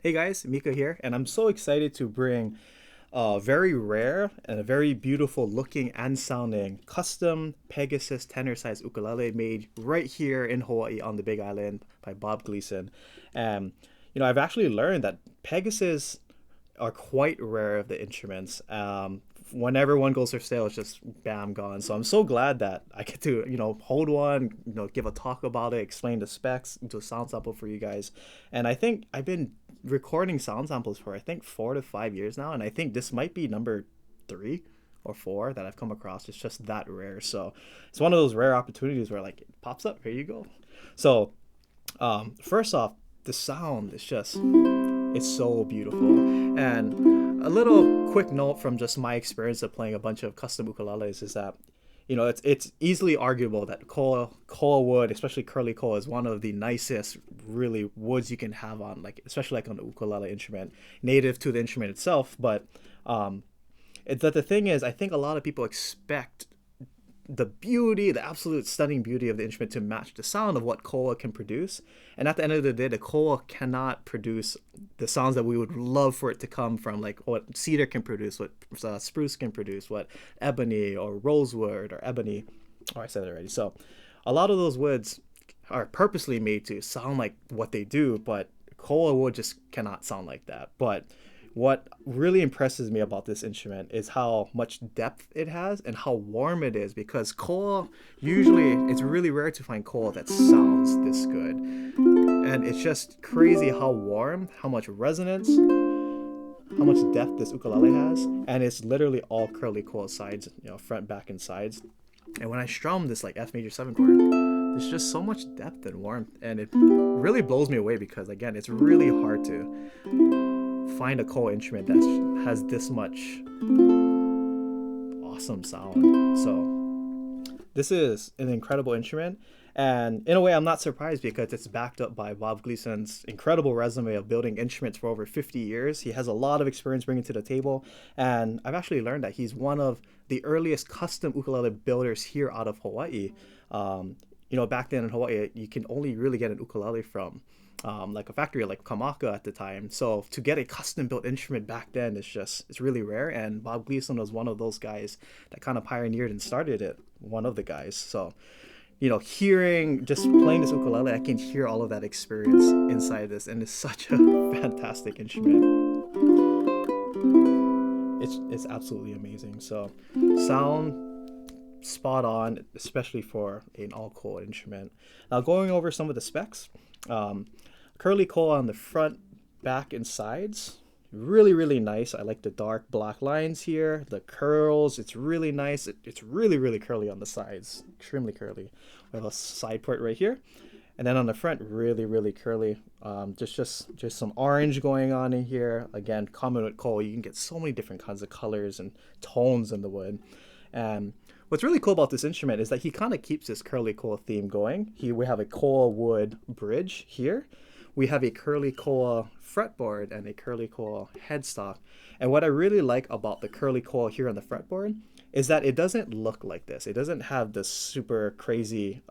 Hey guys, Mika here, and I'm so excited to bring a very rare and a very beautiful looking and sounding custom Pegasus tenor size ukulele made right here in Hawaii on the Big Island by Bob Gleason. And I've actually learned that Pegasus are quite rare of the instruments. Whenever one goes for sale, it's just bam gone. So I'm so glad that I get to hold one, give a talk about it, explain the specs, do a sound sample for you guys. And I think I've been recording sound samples for I think 4 to 5 years now, and I think this might be number three or four that I've come across. It's just that rare. So it's one of those rare opportunities where like it pops up. Here you go. So first off, the sound is just it's so beautiful. And a little quick note from just my experience of playing a bunch of custom ukuleles is that it's easily arguable that koa wood, especially curly koa, is one of the nicest really woods you can have on like especially like on an ukulele instrument, native to the instrument itself. But it's that the thing is, I think a lot of people expect the beauty, the absolute stunning beauty of the instrument to match the sound of what koa can produce. And at the end of the day, the koa cannot produce the sounds that we would love for it to come from, like what cedar can produce, what spruce can produce, what ebony or rosewood or ebony. Oh, I said it already. So a lot of those woods are purposely made to sound like what they do, but koa wood just cannot sound like that. But what really impresses me about this instrument is how much depth it has and how warm it is, because koa, usually it's really rare to find koa that sounds this good. And it's just crazy how warm, how much resonance, how much depth this ukulele has. And it's literally all curly koa sides, front, back, and sides. And when I strum this like F major 7 chord, there's just so much depth and warmth, and it really blows me away because again, it's really hard to find a koa instrument that has this much awesome sound. So this is an incredible instrument, and in a way I'm not surprised because it's backed up by Bob Gleason's incredible resume of building instruments for over 50 years. He has a lot of experience bringing to the table, and I've actually learned that he's one of the earliest custom ukulele builders here out of Hawaii. Back then in Hawaii, you can only really get an ukulele from like a factory like Kamaka at the time. So to get a custom built instrument back then is just it's really rare. And Bob Gleason was one of those guys that kind of pioneered and started it. One of the guys. So hearing just playing this ukulele, I can hear all of that experience inside this, and it's such a fantastic instrument. It's absolutely amazing. So sound spot on, especially for an all koa instrument. Now going over some of the specs. Curly koa on the front, back, and sides. Really, really nice. I like the dark black lines here. The curls, it's really nice. It's really, really curly on the sides. Extremely curly. We have a side port right here. And then on the front, really, really curly. Just some orange going on in here. Again, common with koa, you can get so many different kinds of colors and tones in the wood. And what's really cool about this instrument is that he kind of keeps this curly koa theme going. We have a koa wood bridge here. We have a curly koa fretboard and a curly koa headstock. And what I really like about the curly koa here on the fretboard is that it doesn't look like this. It doesn't have the super crazy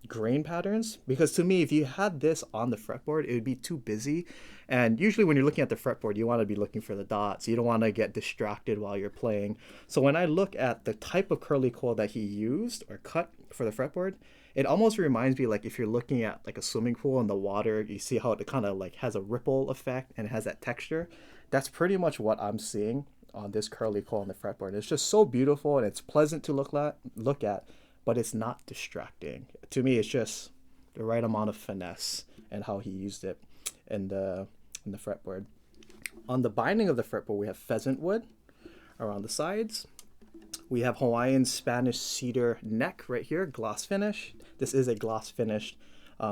grain patterns, because to me, if you had this on the fretboard, it would be too busy. And usually when you're looking at the fretboard, you want to be looking for the dots. You don't want to get distracted while you're playing. So when I look at the type of curly koa that he used or cut for the fretboard, it almost reminds me like if you're looking at like a swimming pool in the water, you see how it kind of like has a ripple effect and it has that texture. That's pretty much what I'm seeing on this curly koa on the fretboard. It's just so beautiful and it's pleasant to look at, but it's not distracting. To me, it's just the right amount of finesse and how he used it in the fretboard. On the binding of the fretboard, we have pheasant wood around the sides. We have Hawaiian Spanish cedar neck right here, gloss finish. This is a gloss finished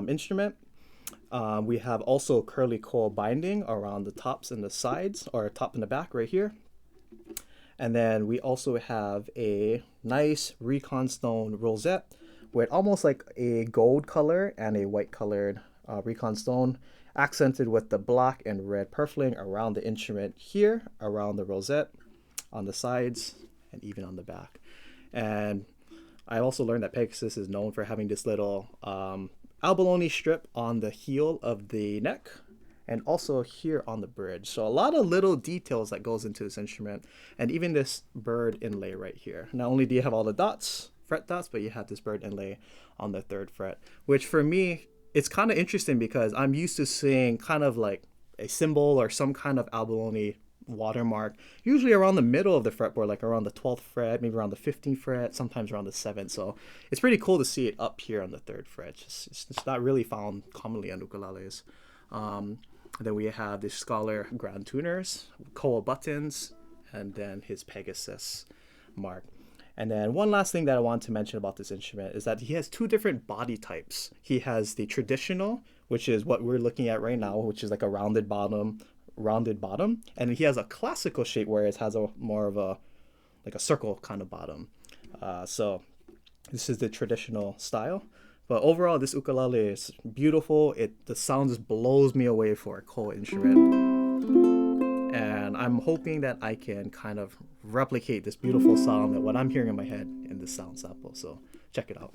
instrument. We have also curly koa binding around the tops and the sides, or top and the back right here. And then we also have a nice recon stone rosette with almost like a gold color and a white colored recon stone, accented with the black and red purfling around the instrument here, around the rosette, on the sides, and even on the back. And I also learned that Pegasus is known for having this little abalone strip on the heel of the neck, and also here on the bridge. So a lot of little details that goes into this instrument, and even this bird inlay right here. Not only do you have all the dots, fret dots, but you have this bird inlay on the 3rd fret, which for me, it's kind of interesting because I'm used to seeing kind of like a symbol or some kind of abalone watermark, usually around the middle of the fretboard, like around the 12th fret, maybe around the 15th fret, sometimes around the 7th. So it's pretty cool to see it up here on the 3rd fret. It's not really found commonly on ukuleles. Then we have the Scholar Grand Tuners, koa buttons, and then his Pegasus mark. And then one last thing that I want to mention about this instrument is that he has 2 different body types. He has the traditional, which is what we're looking at right now, which is like a rounded bottom, and he has a classical shape where it has a more of a like a circle kind of bottom. So this is the traditional style. But overall, this ukulele is beautiful. The sound just blows me away for a koa instrument. And I'm hoping that I can kind of replicate this beautiful sound that what I'm hearing in my head in this sound sample. So check it out.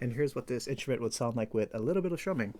And here's what this instrument would sound like with a little bit of strumming.